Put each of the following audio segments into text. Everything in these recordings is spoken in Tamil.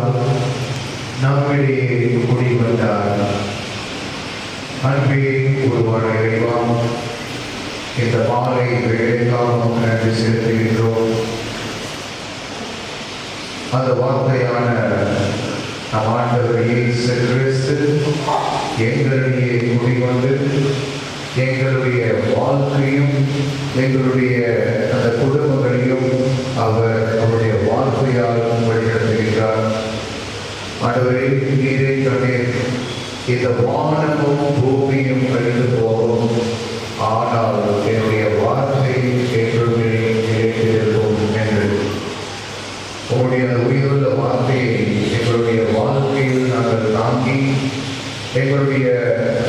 கிருபையினால் நம்மிடையே குடி வந்தார். அன்பே உருவான இறைவா, இந்த மாலை வேலைக்காக நன்றி செலுத்துகின்றோம். அந்த வார்த்தையான நம் ஆண்டவர் இயேசு கிறிஸ்து எங்களிடையே குடிவந்து எங்களுடைய வாழ்க்கையும் எங்களுடைய அந்த குடும்பங்களையும் அவர் அவருடைய வாழ்க்கையால் வழிநடத்துகின்றார். ஆண்டவரே, நீரே கண்டீர், இந்த வானமும் பூமியும் கழிந்து போகும், ஆனால் என்னுடைய வார்த்தை என்றுமே நிலைத்திருக்கும் என்று உங்களுடைய உயிருள்ள வார்த்தையை எங்களுடைய வாழ்க்கையில் நாங்கள் தாங்கி எங்களுடைய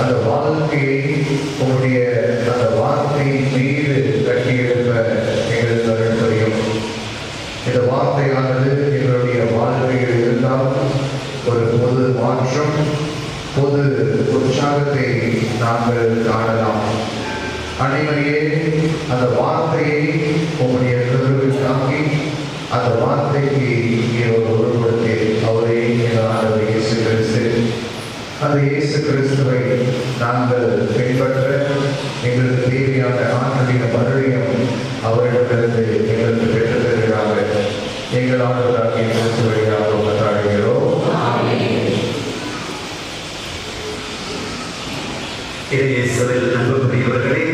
அந்த வாழ்க்கையை உங்களுடைய அந்த வார்த்தையின் மீது கட்டியெழுப்ப எங்களுக்கு அருள்புரியும். இந்த வார்த்தையானது எங்களுடைய வாழ்க்கையில் இருந்தால் ஒரு பொது மாற்றம், பொது உற்சாகத்தை நாங்கள் காணலாம். அனைவரையே அந்த வார்த்தையை உங்களுடைய கருவில் தாங்கி அந்த வார்த்தைக்கு ஒருபடுத்தி அவரே ஆண்டவர் இயேசு கிறிஸ்து. அந்த இயேசு கிறிஸ்துவை நாங்கள் பின்பற்ற எங்களுக்கு தேவையான ஆற்றலின் மறுபடியும் அவரிடமிருந்து எங்களுக்கு பெற்றுத் தருகிறாங்க. எங்கள் ஆண்டவராகிய கிறிஸ்து வழியாக கொண்டாடுகிறோம். இயேசுவில் அன்புக்குரியவர்களே,